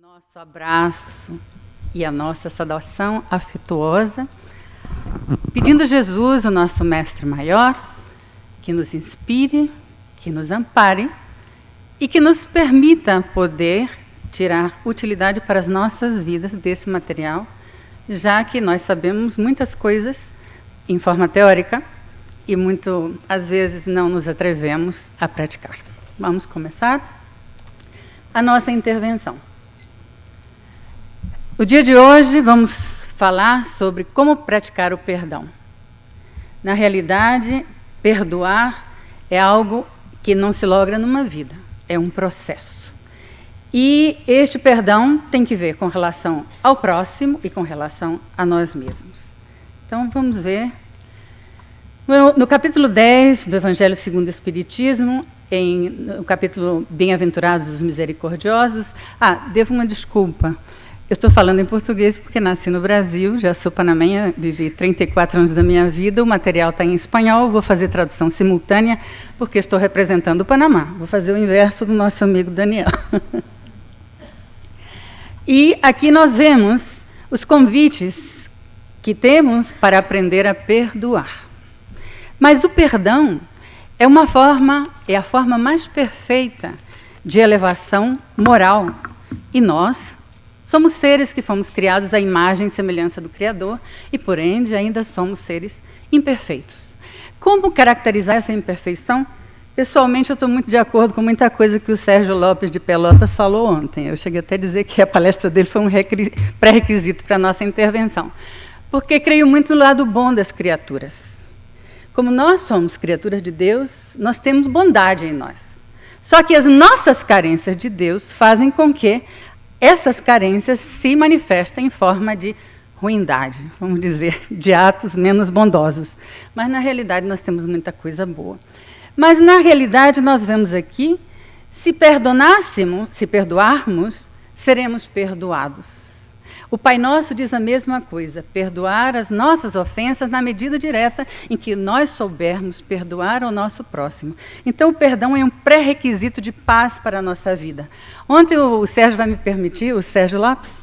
nosso abraço e a nossa saudação afetuosa, pedindo a Jesus, o nosso Mestre Maior, que nos inspire, que nos ampare e que nos permita poder tirar utilidade para as nossas vidas desse material, já que nós sabemos muitas coisas em forma teórica e às vezes não nos atrevemos a praticar. Vamos começar a nossa intervenção. O dia de hoje vamos falar sobre como praticar o perdão. Na realidade, perdoar é algo que não se logra numa vida, é um processo. E este perdão tem que ver com relação ao próximo e com relação a nós mesmos. Então, vamos ver. No capítulo 10 do Evangelho segundo o Espiritismo, no capítulo Bem-aventurados os misericordiosos... devo uma desculpa. Eu estou falando em português porque nasci no Brasil, já sou panamenha, vivi 34 anos da minha vida, o material está em espanhol, vou fazer tradução simultânea porque estou representando o Panamá. Vou fazer o inverso do nosso amigo Daniel. E aqui nós vemos os convites que temos para aprender a perdoar. Mas o perdão é a forma mais perfeita de elevação moral. E nós somos seres que fomos criados à imagem e semelhança do Criador e, por ende, ainda somos seres imperfeitos. Como caracterizar essa imperfeição? Pessoalmente, eu estou muito de acordo com muita coisa que o Sérgio Lopes de Pelotas falou ontem. Eu cheguei até a dizer que a palestra dele foi um pré-requisito para a nossa intervenção. Porque creio muito no lado bom das criaturas. Como nós somos criaturas de Deus, nós temos bondade em nós. Só que as nossas carências de Deus fazem com que essas carências se manifestam em forma de ruindade, vamos dizer, de atos menos bondosos. Mas, na realidade, nós temos muita coisa boa. Mas, na realidade, nós vemos aqui, se perdoarmos, seremos perdoados. O Pai Nosso diz a mesma coisa, perdoar as nossas ofensas na medida direta em que nós soubermos perdoar ao nosso próximo. Então, o perdão é um pré-requisito de paz para a nossa vida. Ontem o Sérgio vai me permitir, o Sérgio Lopes,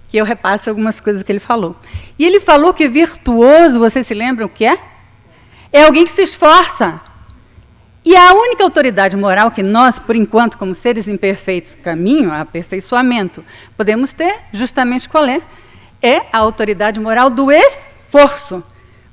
que eu repasse algumas coisas que ele falou. E ele falou que virtuoso, vocês se lembram o que é? É alguém que se esforça. E a única autoridade moral que nós, por enquanto, como seres imperfeitos, caminho a aperfeiçoamento, podemos ter, justamente qual é? É a autoridade moral do esforço.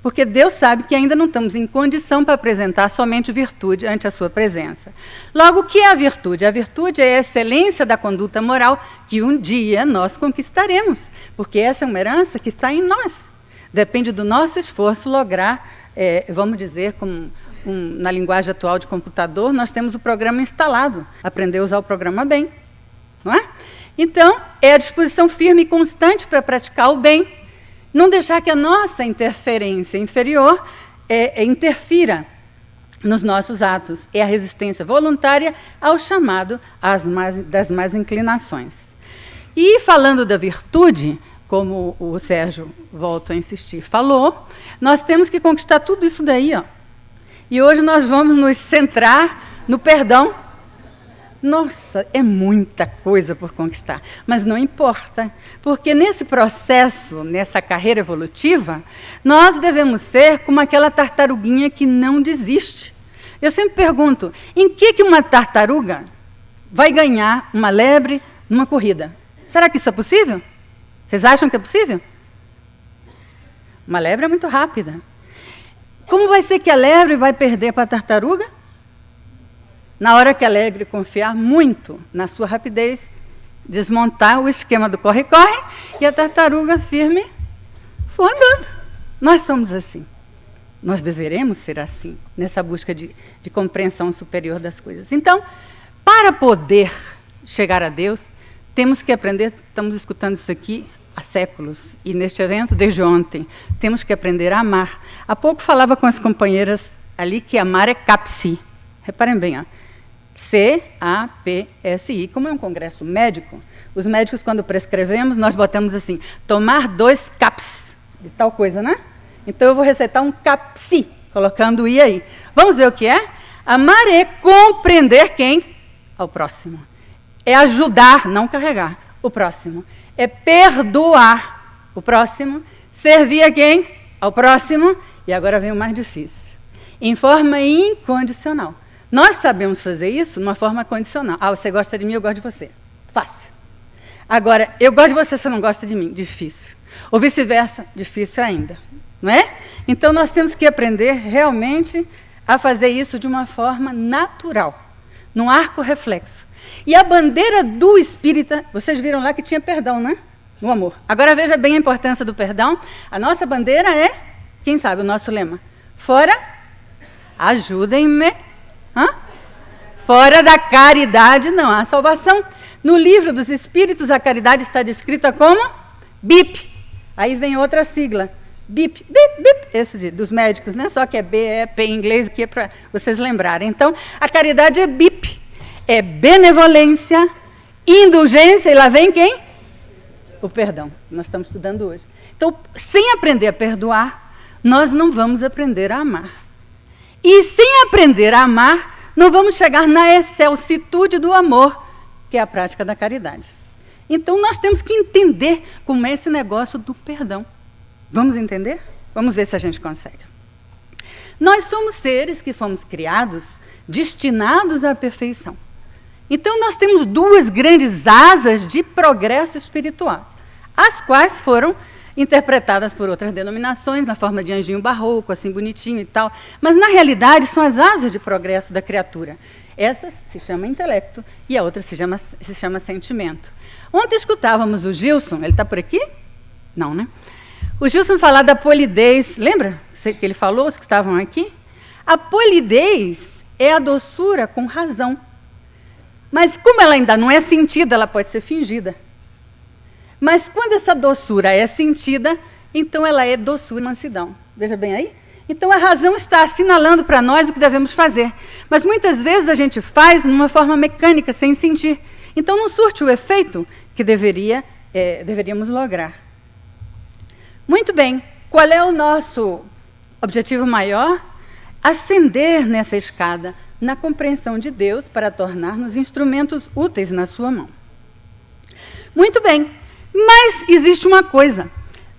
Porque Deus sabe que ainda não estamos em condição para apresentar somente virtude ante a sua presença. Logo, o que é a virtude? A virtude é a excelência da conduta moral que um dia nós conquistaremos. Porque essa é uma herança que está em nós. Depende do nosso esforço lograr, vamos dizer, na linguagem atual de computador, nós temos o programa instalado. Aprender a usar o programa bem. Não é? Então, é a disposição firme e constante para praticar o bem. Não deixar que a nossa interferência inferior interfira nos nossos atos. É a resistência voluntária ao chamado das más inclinações. E, falando da virtude, como o Sérgio, volto a insistir, falou, nós temos que conquistar tudo isso daí, ó. E hoje nós vamos nos centrar no perdão. Nossa, é muita coisa por conquistar, mas não importa, porque nesse processo, nessa carreira evolutiva, nós devemos ser como aquela tartaruguinha que não desiste. Eu sempre pergunto, em que uma tartaruga vai ganhar uma lebre numa corrida? Será que isso é possível? Vocês acham que é possível? Uma lebre é muito rápida. Como vai ser que a lebre vai perder para a tartaruga? Na hora que a lebre confiar muito na sua rapidez, desmontar o esquema do corre-corre e a tartaruga firme for andando. Nós somos assim. Nós deveremos ser assim, nessa busca de compreensão superior das coisas. Então, para poder chegar a Deus, temos que aprender, estamos escutando isso aqui há séculos, e neste evento, desde ontem, temos que aprender a amar. Há pouco falava com as companheiras ali que amar é CAPSI. Reparem bem, ó. CAPSI. Como é um congresso médico, os médicos, quando prescrevemos, nós botamos assim, tomar 2 CAPS, de tal coisa, né? Então, eu vou receitar um CAPSI, colocando o I aí. Vamos ver o que é? Amar é compreender quem? Ao próximo. É ajudar, não carregar, o próximo. É perdoar o próximo, servir a quem? Ao próximo. E agora vem o mais difícil. Em forma incondicional. Nós sabemos fazer isso numa forma condicional. Ah, você gosta de mim, eu gosto de você. Fácil. Agora, eu gosto de você, você não gosta de mim. Difícil. Ou vice-versa, difícil ainda. Não é? Então, nós temos que aprender realmente a fazer isso de uma forma natural, num arco reflexo. E a bandeira do espírita, vocês viram lá que tinha perdão, né? No amor. Agora veja bem a importância do perdão. A nossa bandeira é, quem sabe, o nosso lema. Fora, ajudem-me. Fora da caridade não há salvação. No livro dos Espíritos, a caridade está descrita como BIP. Aí vem outra sigla. BIP, BIP, BIP. Esse dos médicos, né? Só que é B, é P em inglês, que é para vocês lembrarem. Então, a caridade é BIP. É benevolência, indulgência, e lá vem quem? O perdão. Nós estamos estudando hoje. Então, sem aprender a perdoar, nós não vamos aprender a amar. E sem aprender a amar, não vamos chegar na excelsitude do amor, que é a prática da caridade. Então, nós temos que entender como é esse negócio do perdão. Vamos entender? Vamos ver se a gente consegue. Nós somos seres que fomos criados, destinados à perfeição. Então, nós temos duas grandes asas de progresso espiritual, as quais foram interpretadas por outras denominações, na forma de anjinho barroco, assim bonitinho e tal. Mas, na realidade, são as asas de progresso da criatura. Essa se chama intelecto e a outra se chama sentimento. Ontem escutávamos o Gilson, ele está por aqui? Não, né? O Gilson falar da polidez, lembra que ele falou, os que estavam aqui? A polidez é a doçura com razão. Mas como ela ainda não é sentida, ela pode ser fingida. Mas quando essa doçura é sentida, então ela é doçura e mansidão. Veja bem aí? Então a razão está assinalando para nós o que devemos fazer. Mas muitas vezes a gente faz numa forma mecânica, sem sentir. Então não surte o efeito que deveríamos lograr. Muito bem. Qual é o nosso objetivo maior? Ascender nessa escada, na compreensão de Deus, para tornar-nos instrumentos úteis na sua mão. Muito bem. Mas existe uma coisa.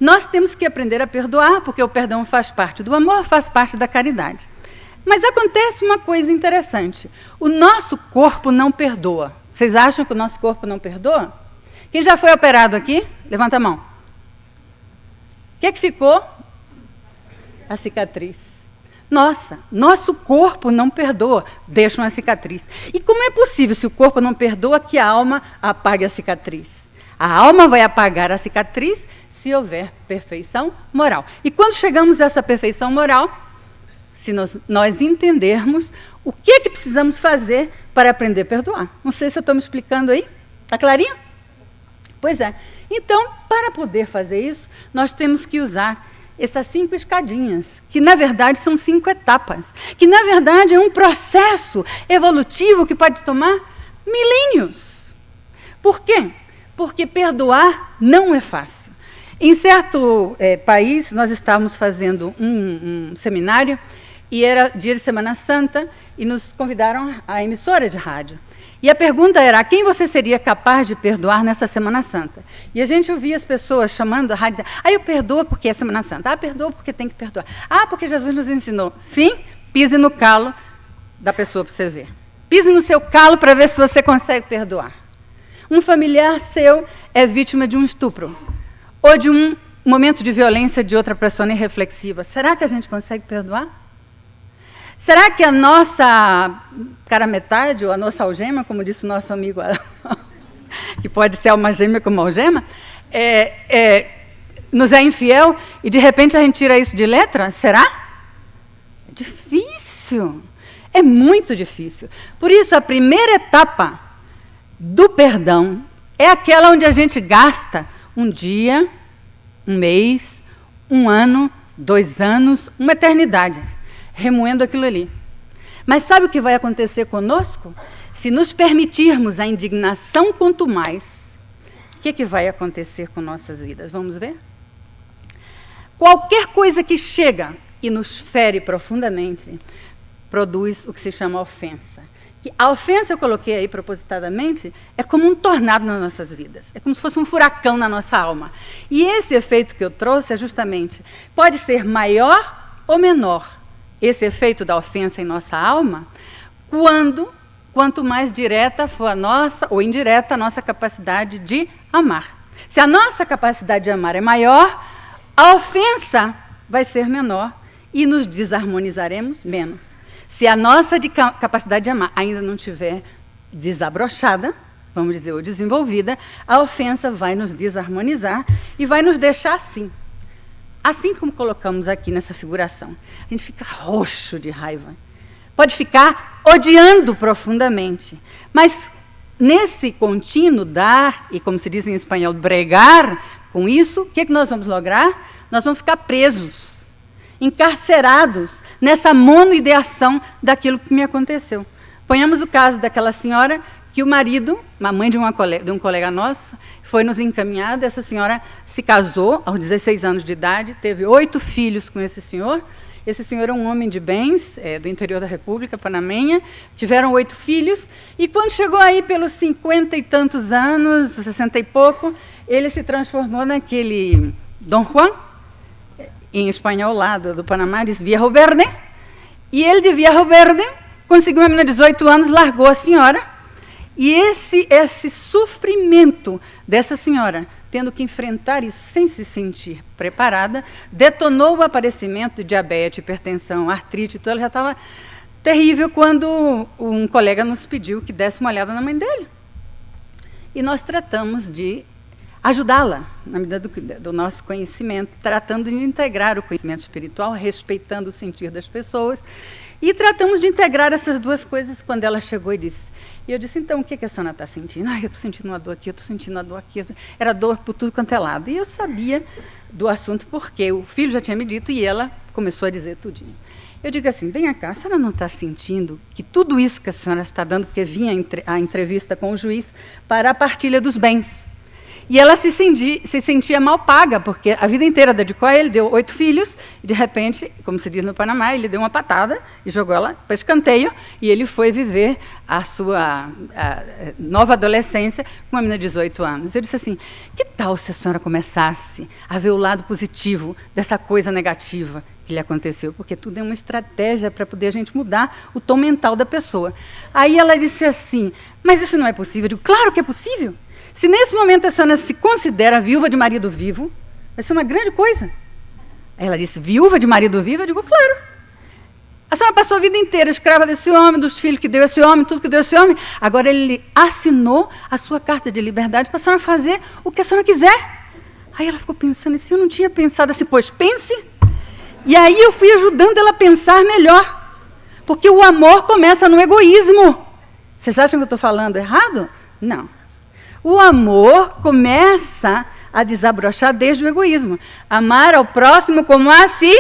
Nós temos que aprender a perdoar, porque o perdão faz parte do amor, faz parte da caridade. Mas acontece uma coisa interessante. O nosso corpo não perdoa. Vocês acham que o nosso corpo não perdoa? Quem já foi operado aqui? Levanta a mão. O que é que ficou? A cicatriz. Nossa, nosso corpo não perdoa, deixa uma cicatriz. E como é possível, se o corpo não perdoa, que a alma apague a cicatriz? A alma vai apagar a cicatriz se houver perfeição moral. E quando chegamos a essa perfeição moral, se nós entendermos o que é que precisamos fazer para aprender a perdoar. Não sei se eu estou me explicando aí. Está clarinho? Pois é. Então, para poder fazer isso, nós temos que usar essas 5 escadinhas, que na verdade são 5 etapas, que na verdade é um processo evolutivo que pode tomar milênios. Por quê? Porque perdoar não é fácil. Em certo país, nós estávamos fazendo um seminário, e era dia de Semana Santa, e nos convidaram à emissora de rádio. E a pergunta era, a quem você seria capaz de perdoar nessa Semana Santa? E a gente ouvia as pessoas chamando a rádio, dizendo, eu perdoo porque é Semana Santa, perdoa porque tem que perdoar, porque Jesus nos ensinou. Sim, pise no calo da pessoa para você ver. Pise no seu calo para ver se você consegue perdoar. Um familiar seu é vítima de um estupro, ou de um momento de violência de outra pessoa irreflexiva. Será que a gente consegue perdoar? Será que a nossa cara metade, ou a nossa algema, como disse o nosso amigo, que pode ser uma gêmea como algema, nos é infiel e de repente a gente tira isso de letra? Será? É difícil. É muito difícil. Por isso, a primeira etapa do perdão é aquela onde a gente gasta um dia, um mês, um ano, 2 anos, uma eternidade, remoendo aquilo ali. Mas sabe o que vai acontecer conosco? Se nos permitirmos a indignação quanto mais, o que vai acontecer com nossas vidas? Vamos ver? Qualquer coisa que chega e nos fere profundamente, produz o que se chama ofensa, que a ofensa, eu coloquei aí propositadamente, é como um tornado nas nossas vidas. É como se fosse um furacão na nossa alma. E esse efeito que eu trouxe é justamente, pode ser maior ou menor, esse efeito da ofensa em nossa alma, quanto mais direta for a nossa, ou indireta, a nossa capacidade de amar. Se a nossa capacidade de amar é maior, a ofensa vai ser menor e nos desarmonizaremos menos. Se a nossa capacidade de amar ainda não estiver desabrochada, vamos dizer, ou desenvolvida, a ofensa vai nos desarmonizar e vai nos deixar assim. Assim como colocamos aqui nessa figuração. A gente fica roxo de raiva. Pode ficar odiando profundamente. Mas nesse contínuo dar, e como se diz em espanhol, bregar com isso, o que nós vamos lograr? Nós vamos ficar presos, encarcerados nessa monoideação daquilo que me aconteceu. Ponhamos o caso daquela senhora que o marido, a mãe de um colega nosso, foi nos encaminhada. Essa senhora se casou aos 16 anos de idade, teve 8 filhos com esse senhor. Esse senhor é um homem de bens, do interior da República Panamenha. Tiveram 8 filhos. E quando chegou aí pelos 50 e tantos anos, 60 e pouco, ele se transformou naquele Dom Juan, em espanhol lá do Panamá, diz Viejo Verde. E ele, de Viejo Verde, conseguiu uma menina de 18 anos, largou a senhora. E esse sofrimento dessa senhora, tendo que enfrentar isso sem se sentir preparada, detonou o aparecimento de diabetes, hipertensão, artrite, então ela já estava terrível quando um colega nos pediu que desse uma olhada na mãe dele. E nós tratamos de ajudá-la, na medida do nosso conhecimento, tratando de integrar o conhecimento espiritual, respeitando o sentir das pessoas, e tratamos de integrar essas duas coisas quando ela chegou e disse. E eu disse, então, o que a senhora está sentindo? Eu estou sentindo uma dor aqui, eu estou sentindo uma dor aqui. Era dor por tudo quanto é lado. E eu sabia do assunto porque o filho já tinha me dito e ela começou a dizer tudinho. Eu digo assim, vem cá, a senhora não está sentindo que tudo isso que a senhora está dando, porque vinha a entrevista com o juiz, para a partilha dos bens. E ela se sentia mal paga, porque a vida inteira dedicou a ele, deu 8 filhos, e de repente, como se diz no Panamá, ele deu uma patada e jogou ela para escanteio, e ele foi viver a sua nova adolescência com uma menina de 18 anos. Eu disse assim, que tal se a senhora começasse a ver o lado positivo dessa coisa negativa que lhe aconteceu? Porque tudo é uma estratégia para poder a gente mudar o tom mental da pessoa. Aí ela disse assim, mas isso não é possível? Eu digo, claro que é possível. Se nesse momento a senhora se considera viúva de marido vivo, vai ser uma grande coisa. Aí ela disse, viúva de marido vivo? Eu digo, claro. A senhora passou a vida inteira escrava desse homem, dos filhos que deu esse homem, tudo que deu esse homem. Agora ele assinou a sua carta de liberdade para a senhora fazer o que a senhora quiser. Aí ela ficou pensando assim, eu não tinha pensado assim, pois pense. E aí eu fui ajudando ela a pensar melhor. Porque o amor começa no egoísmo. Vocês acham que eu estou falando errado? Não. O amor começa a desabrochar desde o egoísmo. Amar ao próximo como a si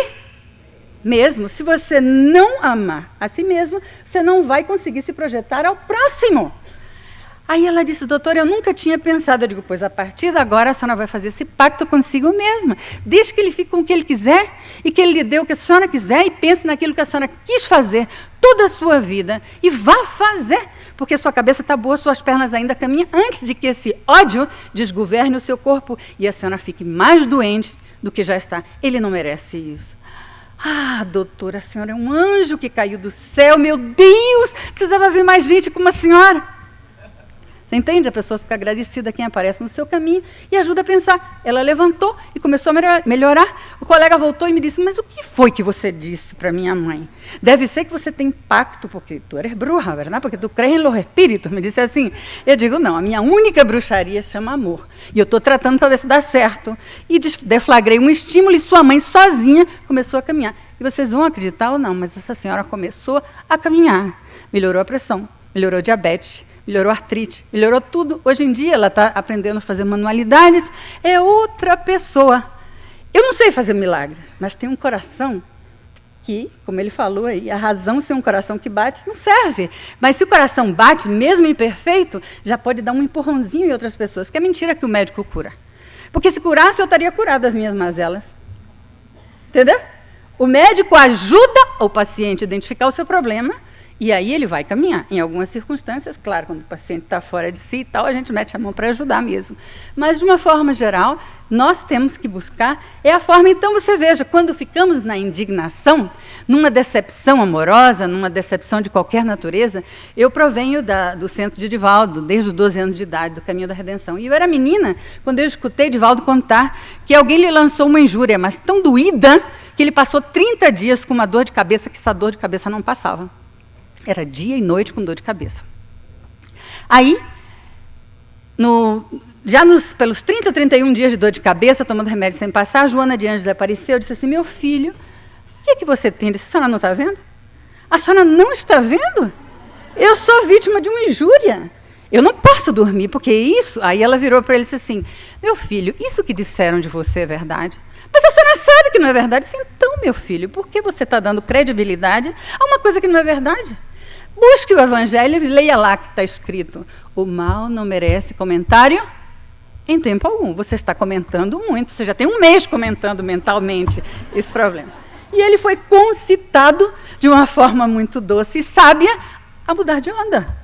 mesmo. Se você não amar a si mesmo, você não vai conseguir se projetar ao próximo. Aí ela disse, doutora, eu nunca tinha pensado. Eu digo, pois a partir de agora a senhora vai fazer esse pacto consigo mesma. Deixe que ele fique com o que ele quiser e que ele lhe dê o que a senhora quiser e pense naquilo que a senhora quis fazer toda a sua vida e vá fazer, porque sua cabeça está boa, suas pernas ainda caminham, antes de que esse ódio desgoverne o seu corpo e a senhora fique mais doente do que já está. Ele não merece isso. Ah, doutora, a senhora é um anjo que caiu do céu, meu Deus, precisava ver mais gente como a senhora. Você entende? A pessoa fica agradecida a quem aparece no seu caminho e ajuda a pensar. Ela levantou e começou a melhorar. O colega voltou e me disse, mas o que foi que você disse para minha mãe? Deve ser que você tem pacto, porque tu eres bruja, verdade? Porque tu crees em los espíritos. Me disse assim. Eu digo, não, a minha única bruxaria chama amor. E eu estou tratando para ver se dá certo. E deflagrei um estímulo e sua mãe sozinha começou a caminhar. E vocês vão acreditar ou não, mas essa senhora começou a caminhar. Melhorou a pressão, melhorou o diabetes, melhorou a artrite, melhorou tudo. Hoje em dia ela está aprendendo a fazer manualidades, é outra pessoa. Eu não sei fazer milagre, mas tem um coração que, como ele falou aí, a razão ser um coração que bate não serve. Mas se o coração bate, mesmo imperfeito, já pode dar um empurrãozinho em outras pessoas, que é mentira que o médico cura. Porque se curasse, eu estaria curado das minhas mazelas. Entendeu? O médico ajuda o paciente a identificar o seu problema E aí ele vai caminhar. Em algumas circunstâncias, claro, quando o paciente está fora de si e tal, a gente mete a mão para ajudar mesmo. Mas, de uma forma geral, nós temos que buscar a forma. Então, você veja, quando ficamos na indignação, numa decepção amorosa, numa decepção de qualquer natureza, eu provenho do centro de Divaldo, desde os 12 anos de idade, do Caminho da Redenção. E eu era menina quando eu escutei Divaldo contar que alguém lhe lançou uma injúria, mas tão doída, que ele passou 30 dias com uma dor de cabeça, que essa dor de cabeça não passava. Era dia e noite com dor de cabeça. Aí, pelos 30, 31 dias de dor de cabeça, tomando remédio sem passar, a Joana de Ângeles apareceu e disse assim, meu filho, o que você tem? Eu disse, a senhora não está vendo? A senhora não está vendo? Eu sou vítima de uma injúria. Eu não posso dormir, porque isso... Aí ela virou para ele e disse assim, meu filho, isso que disseram de você é verdade? Mas a senhora sabe que não é verdade. Eu disse, então, meu filho, por que você está dando credibilidade a uma coisa que não é verdade? Busque o Evangelho e leia lá que está escrito, o mal não merece comentário em tempo algum. Você está comentando muito, você já tem um mês comentando mentalmente esse problema. E ele foi concitado de uma forma muito doce e sábia a mudar de onda.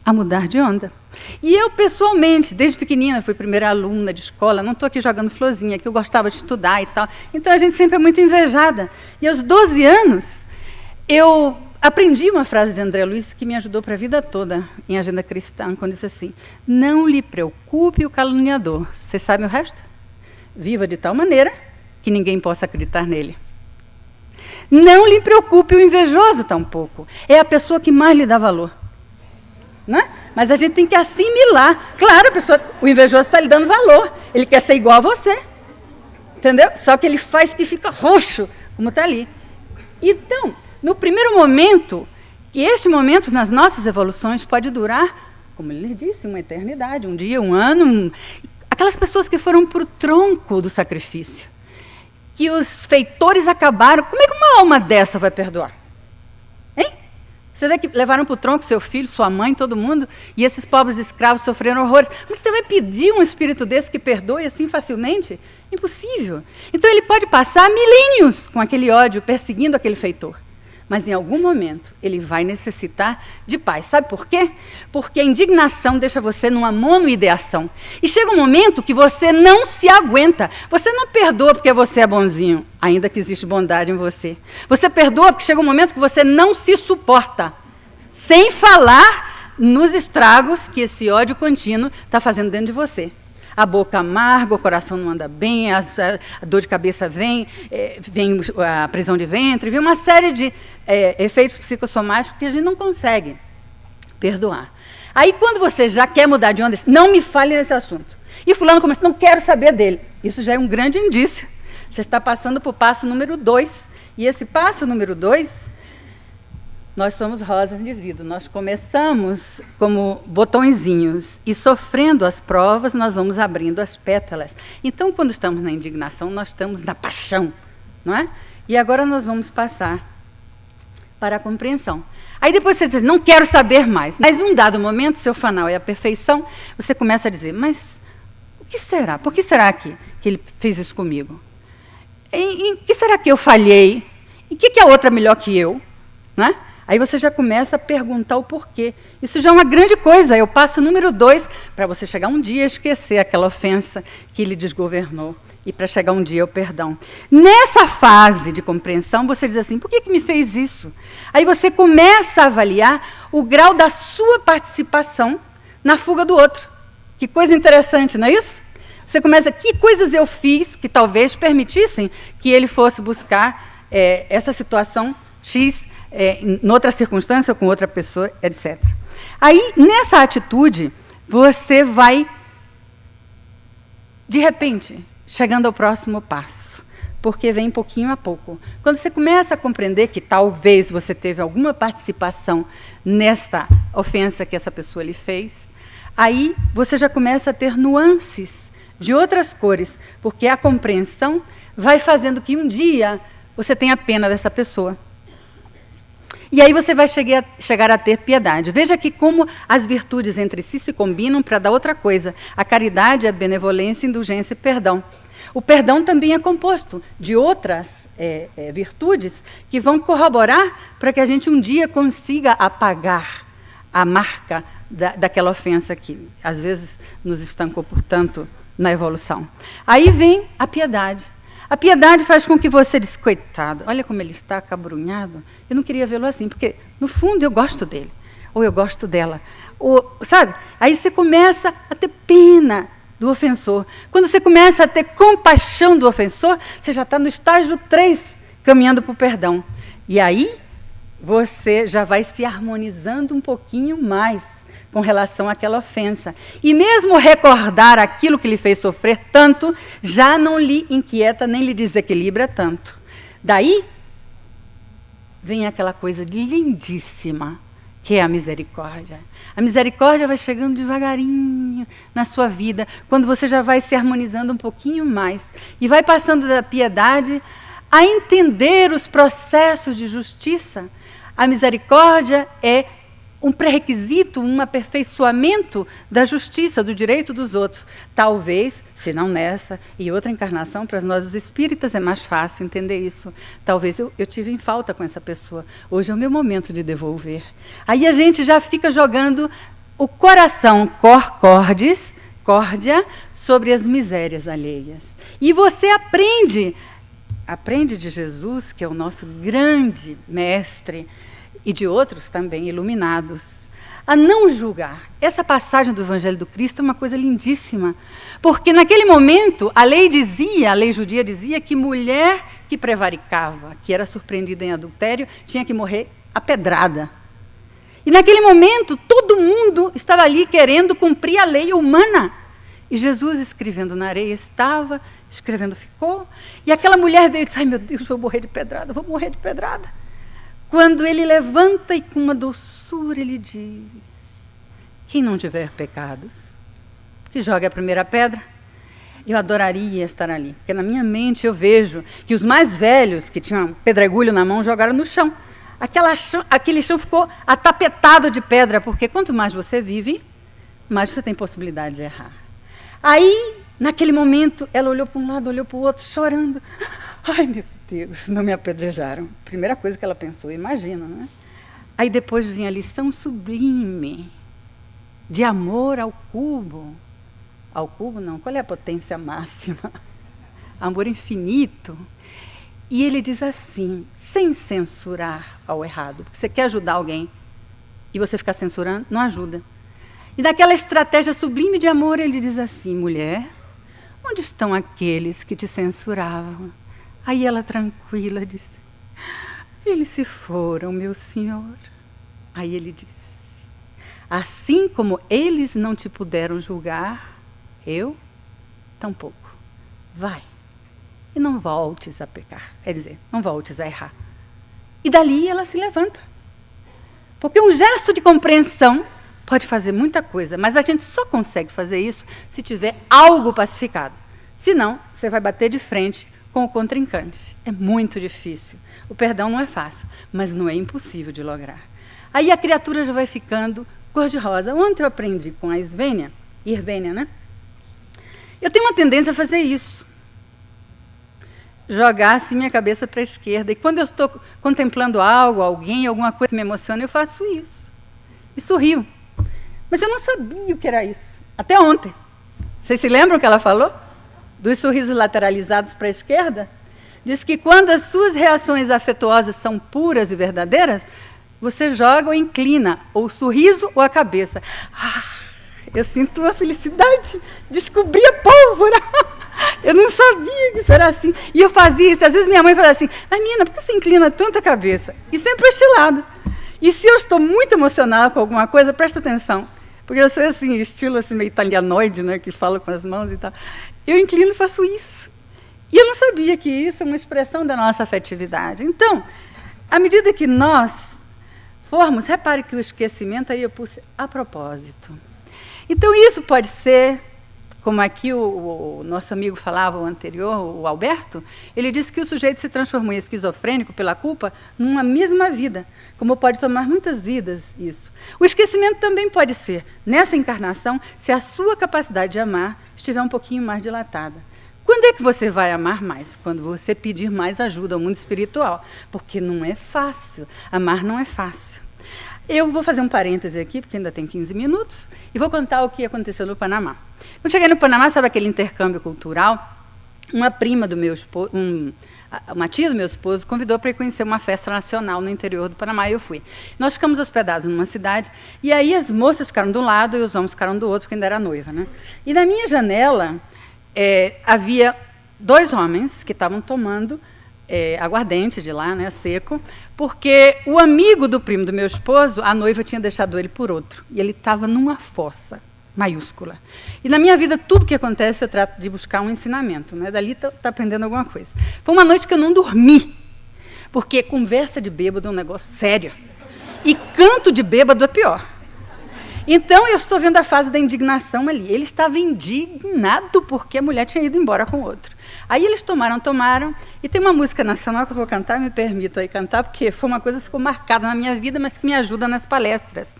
A mudar de onda. E eu, pessoalmente, desde pequenina, fui primeira aluna de escola, não estou aqui jogando florzinha, que eu gostava de estudar e tal. Então, a gente sempre é muito invejada. E aos 12 anos, eu aprendi uma frase de André Luiz que me ajudou para a vida toda em Agenda Cristã, quando disse assim, não lhe preocupe o caluniador. Vocês sabem o resto? Viva de tal maneira que ninguém possa acreditar nele. Não lhe preocupe o invejoso tampouco. É a pessoa que mais lhe dá valor. Não é? Mas a gente tem que assimilar. Claro, o invejoso está lhe dando valor. Ele quer ser igual a você. Entendeu? Só que ele faz que fica roxo, como está ali. Então, no primeiro momento, que este momento nas nossas evoluções pode durar, como ele disse, uma eternidade, um dia, um ano. Aquelas pessoas que foram para o tronco do sacrifício, que os feitores acabaram, como é que uma alma dessa vai perdoar? Hein? Você vê que levaram para o tronco seu filho, sua mãe, todo mundo, e esses pobres escravos sofreram horrores. Como é que você vai pedir um espírito desse que perdoe assim facilmente? Impossível. Então ele pode passar milênios com aquele ódio, perseguindo aquele feitor. Mas, em algum momento, ele vai necessitar de paz. Sabe por quê? Porque a indignação deixa você numa monoideação. E chega um momento que você não se aguenta. Você não perdoa porque você é bonzinho, ainda que existe bondade em você. Você perdoa porque chega um momento que você não se suporta. Sem falar nos estragos que esse ódio contínuo está fazendo dentro de você. A boca amarga, o coração não anda bem, a dor de cabeça vem a prisão de ventre, vem uma série de efeitos psicossomáticos que a gente não consegue perdoar. Aí, quando você já quer mudar de onda, não me fale nesse assunto. E fulano começa, não quero saber dele. Isso já é um grande indício. Você está passando para o passo número 2. E esse passo número 2, nós somos rosas de vidro. Nós começamos como botõezinhos e, sofrendo as provas, nós vamos abrindo as pétalas. Então, quando estamos na indignação, nós estamos na paixão, não é? E agora nós vamos passar para a compreensão. Aí depois você diz, não quero saber mais. Mas, em um dado momento, seu fanal é a perfeição, você começa a dizer, mas o que será? Por que será que ele fez isso comigo? Em que será que eu falhei? Em que a outra é melhor que eu? Não é? Aí você já começa a perguntar o porquê. Isso já é uma grande coisa. É o passo número 2 para você chegar um dia a esquecer aquela ofensa que lhe desgovernou e para chegar um dia ao perdão. Nessa fase de compreensão, você diz assim, por que me fez isso? Aí você começa a avaliar o grau da sua participação na fuga do outro. Que coisa interessante, não é isso? Você começa, que coisas eu fiz que talvez permitissem que ele fosse buscar essa situação X, em outra circunstância, com outra pessoa, etc. Aí, nessa atitude, você vai, de repente, chegando ao próximo passo, porque vem pouquinho a pouco. Quando você começa a compreender que talvez você teve alguma participação nesta ofensa que essa pessoa lhe fez, aí você já começa a ter nuances de outras cores, porque a compreensão vai fazendo que um dia você tenha pena dessa pessoa. E aí você vai chegar a ter piedade. Veja que como as virtudes entre si se combinam para dar outra coisa. A caridade, a benevolência, a indulgência e perdão. O perdão também é composto de outras virtudes que vão corroborar para que a gente um dia consiga apagar a marca daquela ofensa que, às vezes, nos estancou, portanto, na evolução. Aí vem a piedade. A piedade faz com que você diz, coitado, olha como ele está acabrunhado, eu não queria vê-lo assim, porque, no fundo, eu gosto dele, ou eu gosto dela, ou, sabe? Aí você começa a ter pena do ofensor. Quando você começa a ter compaixão do ofensor, você já está no estágio 3, caminhando para o perdão. E aí, você já vai se harmonizando um pouquinho mais com relação àquela ofensa. E mesmo recordar aquilo que lhe fez sofrer tanto, já não lhe inquieta nem lhe desequilibra tanto. Daí, vem aquela coisa lindíssima, que é a misericórdia. A misericórdia vai chegando devagarinho na sua vida, quando você já vai se harmonizando um pouquinho mais, e vai passando da piedade a entender os processos de justiça. A misericórdia é um pré-requisito, um aperfeiçoamento da justiça, do direito dos outros. Talvez, se não nessa e outra encarnação, para nós os espíritas é mais fácil entender isso. Talvez eu tive em falta com essa pessoa. Hoje é o meu momento de devolver. Aí a gente já fica jogando o coração córdia, sobre as misérias alheias. E você aprende de Jesus, que é o nosso grande mestre, e de outros também iluminados, a não julgar. Essa passagem do Evangelho do Cristo é uma coisa lindíssima, porque naquele momento a lei judia dizia que mulher que prevaricava, que era surpreendida em adultério, tinha que morrer apedrada. E naquele momento todo mundo estava ali querendo cumprir a lei humana. E Jesus, escrevendo na areia, estava, escrevendo ficou, e aquela mulher veio e disse, ai meu Deus, vou morrer de pedrada. Quando ele levanta e com uma doçura ele diz, quem não tiver pecados, que jogue a primeira pedra. Eu adoraria estar ali, porque na minha mente eu vejo que os mais velhos, que tinham pedregulho na mão, jogaram no chão. Aquele chão ficou atapetado de pedra, porque quanto mais você vive, mais você tem possibilidade de errar. Aí, naquele momento, ela olhou para um lado, olhou para o outro, chorando. Ai, meu Deus, não me apedrejaram. Primeira coisa que ela pensou, imagina, não é? Aí depois vinha a lição sublime de amor ao cubo. Ao cubo não, qual é a potência máxima? Amor infinito. E ele diz assim, sem censurar ao errado, porque você quer ajudar alguém e você ficar censurando, não ajuda. E naquela estratégia sublime de amor, ele diz assim, mulher, onde estão aqueles que te censuravam? Aí ela, tranquila, disse, eles se foram, meu senhor. Aí ele disse, assim como eles não te puderam julgar, eu tampouco. Vai, e não voltes a pecar. Quer dizer, não voltes a errar. E dali ela se levanta. Porque um gesto de compreensão pode fazer muita coisa, mas a gente só consegue fazer isso se tiver algo pacificado. Senão, você vai bater de frente com o contrincante. É muito difícil. O perdão não é fácil, mas não é impossível de lograr. Aí a criatura já vai ficando cor-de-rosa. Ontem eu aprendi com a Irvênia, né? Eu tenho uma tendência a fazer isso. Jogar assim minha cabeça para a esquerda. E quando eu estou contemplando algo, alguém, alguma coisa que me emociona, eu faço isso. E sorrio. Mas eu não sabia o que era isso. Até ontem. Vocês se lembram que ela falou? Dos sorrisos lateralizados para a esquerda? Diz que quando as suas reações afetuosas são puras e verdadeiras, você joga ou inclina, ou o sorriso ou a cabeça. Eu sinto uma felicidade. Descobri a pólvora. Eu não sabia que isso era assim. E eu fazia isso. Às vezes minha mãe falava assim, mas menina, por que você inclina tanto a cabeça? E sempre para este lado. E se eu estou muito emocionada com alguma coisa, presta atenção. Porque eu sou assim, estilo assim, meio italianoide, né, que fala com as mãos e tal. Eu inclino e faço isso. E eu não sabia que isso é uma expressão da nossa afetividade. Então, à medida que nós formos, repare que o esquecimento aí eu pus a propósito. Então, isso pode ser, como aqui o nosso amigo falava, o anterior, o Alberto, ele disse que o sujeito se transformou em esquizofrênico pela culpa numa mesma vida, como pode tomar muitas vidas isso. O esquecimento também pode ser, nessa encarnação, se a sua capacidade de amar estiver um pouquinho mais dilatada. Quando é que você vai amar mais? Quando você pedir mais ajuda ao mundo espiritual. Porque não é fácil. Amar não é fácil. Eu vou fazer um parêntese aqui, porque ainda tem 15 minutos, e vou contar o que aconteceu no Panamá. Quando cheguei no Panamá, sabe aquele intercâmbio cultural? Uma prima do meu esposo, uma tia do meu esposo, convidou para ir conhecer uma festa nacional no interior do Panamá, e eu fui. Nós ficamos hospedados numa cidade, e aí as moças ficaram de um lado e os homens ficaram do outro, porque ainda era noiva, né? E na minha janela havia 2 homens que estavam tomando aguardente de lá, né, seco, porque o amigo do primo do meu esposo, a noiva tinha deixado ele por outro, e ele estava numa fossa maiúscula. E na minha vida, tudo que acontece, eu trato de buscar um ensinamento, né? Dali está aprendendo alguma coisa. Foi uma noite que eu não dormi, porque conversa de bêbado é um negócio sério. E canto de bêbado é pior. Então, eu estou vendo a fase da indignação ali. Ele estava indignado porque a mulher tinha ido embora com outro. Aí eles tomaram, e tem uma música nacional que eu vou cantar, me permito aí cantar, porque foi uma coisa que ficou marcada na minha vida, mas que me ajuda nas palestras.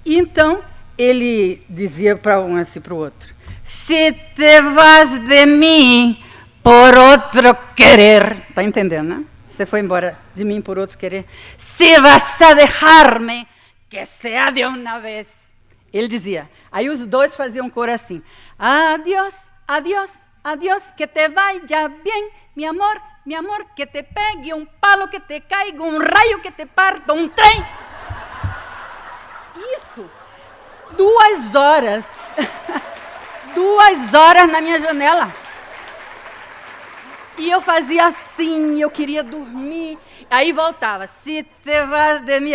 E então, ele dizia para um assim para o outro: "Se te vas de mim por outro querer", tá entendendo, né? Você foi embora de mim por outro querer. "Se vas a dejar-me, que sea de una vez". Ele dizia. Aí os 2 faziam coro assim: "Adiós, adiós, adiós, que te vaya bien, mi amor, que te pegue um palo, que te caiga um raio, que te parta um trem". Isso. 2 horas. 2 horas na minha janela. E eu fazia assim, eu queria dormir. Aí voltava: "Se te vas de mim,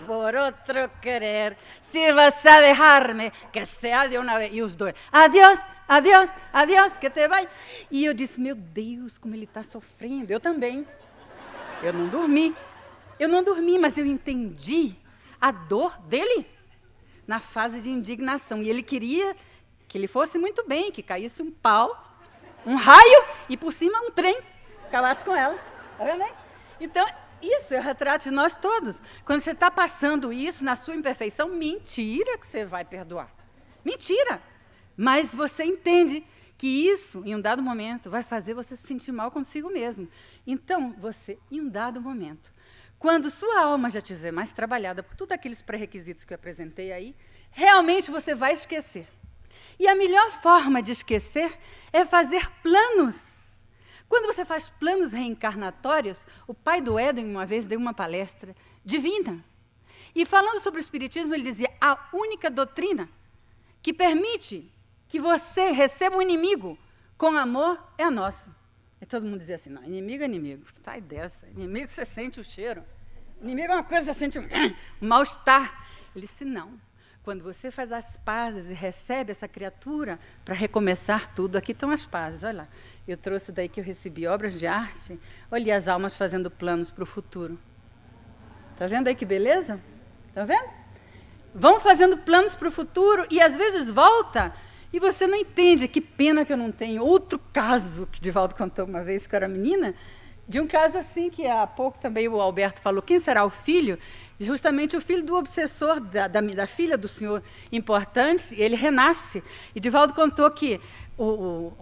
por outro querer. Se vas a dejar-me, que sea de uma vez". E os 2: "Adiós, adiós, adiós, que te vai". E eu disse: meu Deus, como ele está sofrendo. Eu também. Eu não dormi, mas eu entendi a dor dele na fase de indignação. E ele queria que ele fosse muito bem, que caísse um pau, um raio e por cima um trem, acabasse com ela. Tá vendo aí? Então, isso é o retrato de nós todos. Quando você está passando isso na sua imperfeição, mentira que você vai perdoar. Mentira. Mas você entende que isso, em um dado momento, vai fazer você se sentir mal consigo mesmo. Então, você, em um dado momento, quando sua alma já estiver mais trabalhada por todos aqueles pré-requisitos que eu apresentei aí, realmente você vai esquecer. E a melhor forma de esquecer é fazer planos. Quando você faz planos reencarnatórios, o pai do Éden, uma vez, deu uma palestra divina. E falando sobre o Espiritismo, ele dizia: a única doutrina que permite que você receba um inimigo com amor é a nossa. E todo mundo dizia assim: não, inimigo é inimigo. Sai dessa. Inimigo você sente o cheiro. Inimigo é uma coisa que você sente um mal-estar. Ele disse: não. Quando você faz as pazes e recebe essa criatura para recomeçar tudo, aqui estão as pazes, olha lá. Eu trouxe daí que eu recebi obras de arte. Olha as almas fazendo planos para o futuro. Está vendo aí que beleza? Está vendo? Vão fazendo planos para o futuro e às vezes volta e você não entende. Que pena que eu não tenho. Outro caso que Divaldo contou uma vez que eu era menina, de um caso assim que há pouco também o Alberto falou: quem será o filho? Justamente o filho do obsessor, da filha do senhor importante, ele renasce. E Divaldo contou que,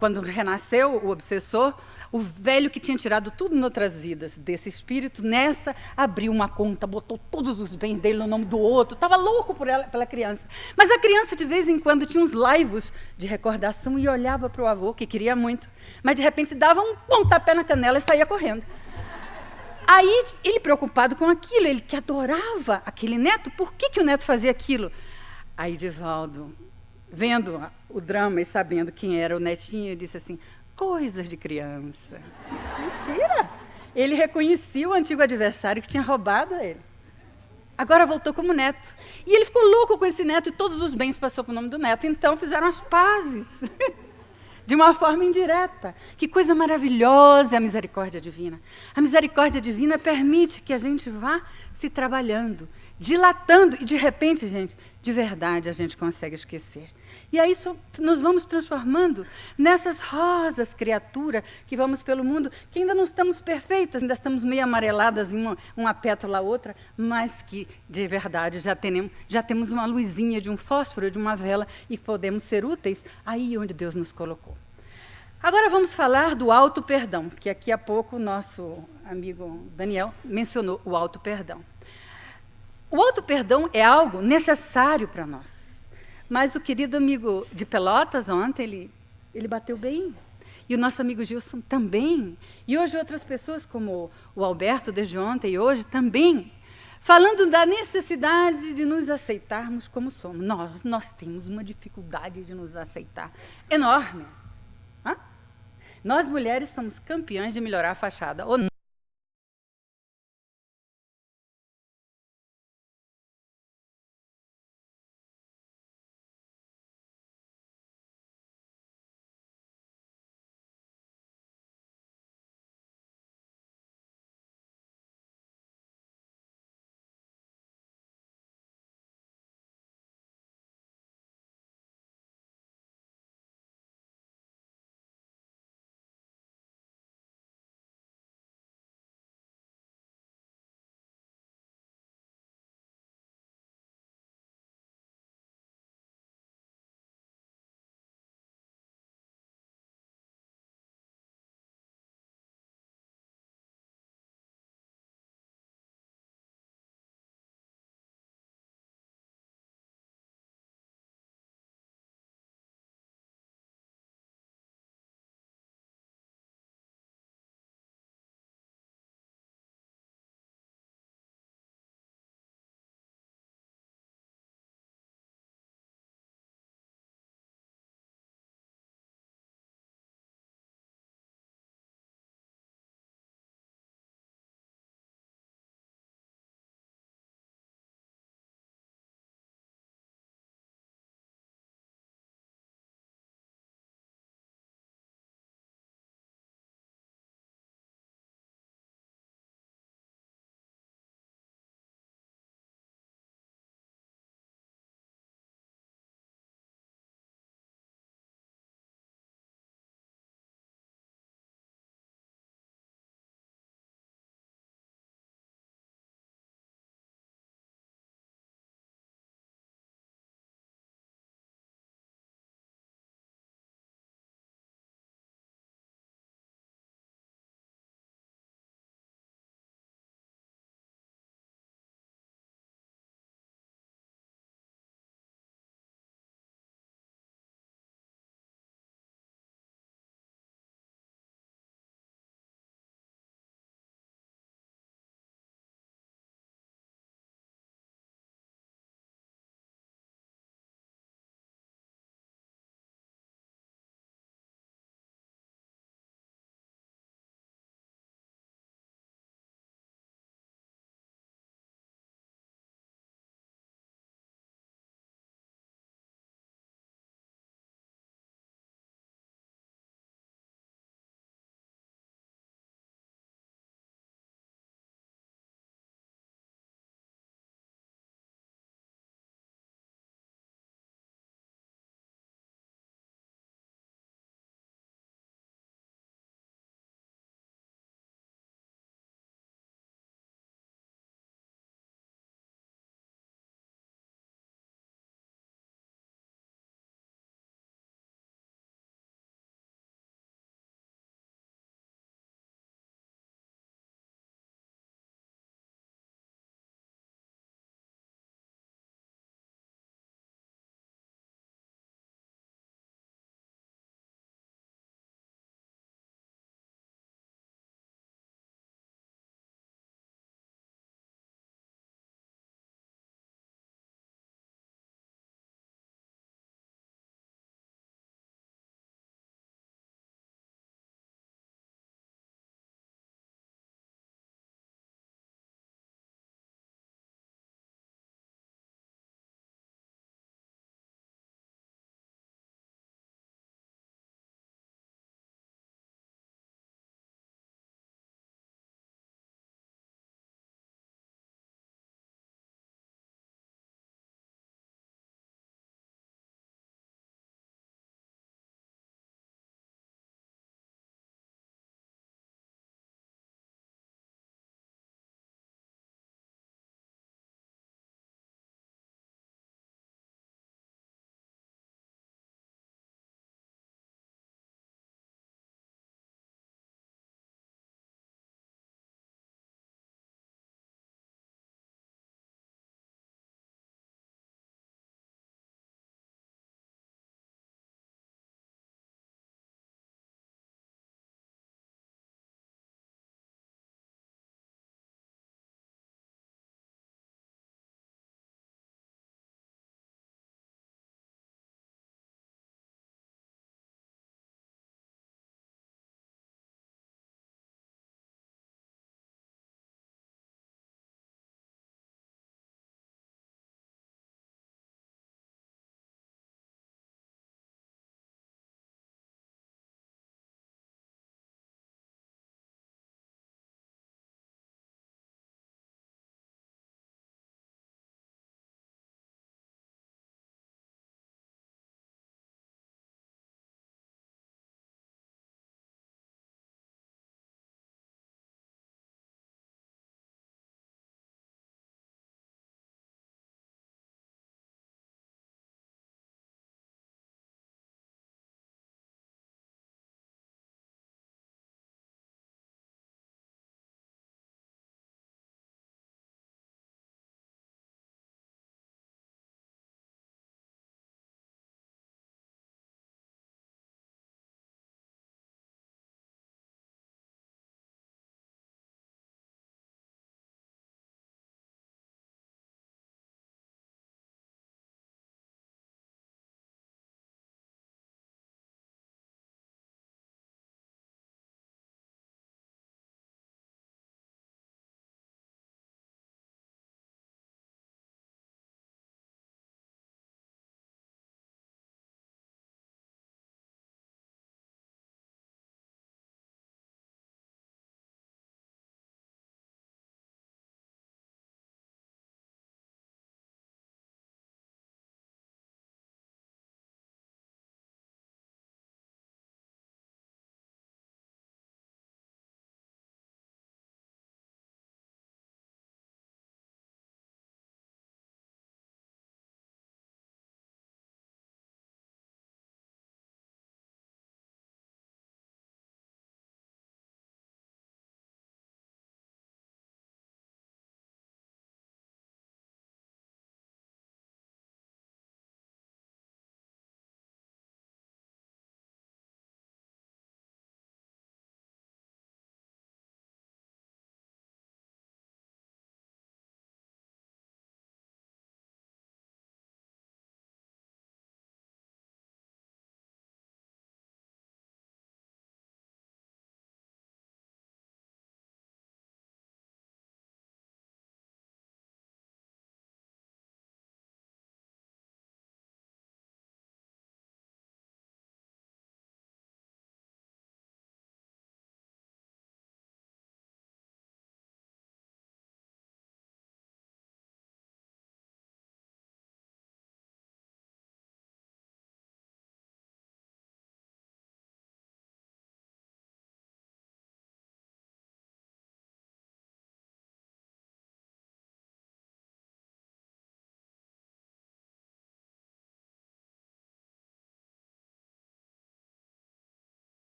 quando renasceu o obsessor, o velho que tinha tirado tudo em outras vidas desse espírito, nessa, abriu uma conta, botou todos os bens dele no nome do outro, estava louco pela criança. Mas a criança, de vez em quando, tinha uns laivos de recordação e olhava para o avô, que queria muito, mas, de repente, dava um pontapé na canela e saía correndo. Aí, ele preocupado com aquilo, ele que adorava aquele neto, por que o neto fazia aquilo? Aí, Divaldo, vendo o drama e sabendo quem era o netinho, disse assim: coisas de criança. Mentira! Ele reconhecia o antigo adversário que tinha roubado a ele. Agora voltou como neto. E ele ficou louco com esse neto e todos os bens passou para o nome do neto. Então, fizeram as pazes. De uma forma indireta. Que coisa maravilhosa é a misericórdia divina. A misericórdia divina permite que a gente vá se trabalhando, dilatando, e de repente, gente, de verdade a gente consegue esquecer. E aí nós vamos transformando nessas rosas criaturas que vamos pelo mundo, que ainda não estamos perfeitas, ainda estamos meio amareladas em uma pétala a outra, mas que, de verdade, já temos uma luzinha de um fósforo, de uma vela, e podemos ser úteis aí onde Deus nos colocou. Agora vamos falar do auto-perdão, que aqui há pouco o nosso amigo Daniel mencionou o auto-perdão. O auto-perdão é algo necessário para nós. Mas o querido amigo de Pelotas ontem, ele bateu bem. E o nosso amigo Gilson também. E hoje outras pessoas, como o Alberto, desde ontem e hoje, também. Falando da necessidade de nos aceitarmos como somos. Nós temos uma dificuldade de nos aceitar enorme. Hã? Nós, mulheres, somos campeãs de melhorar a fachada. Ou não?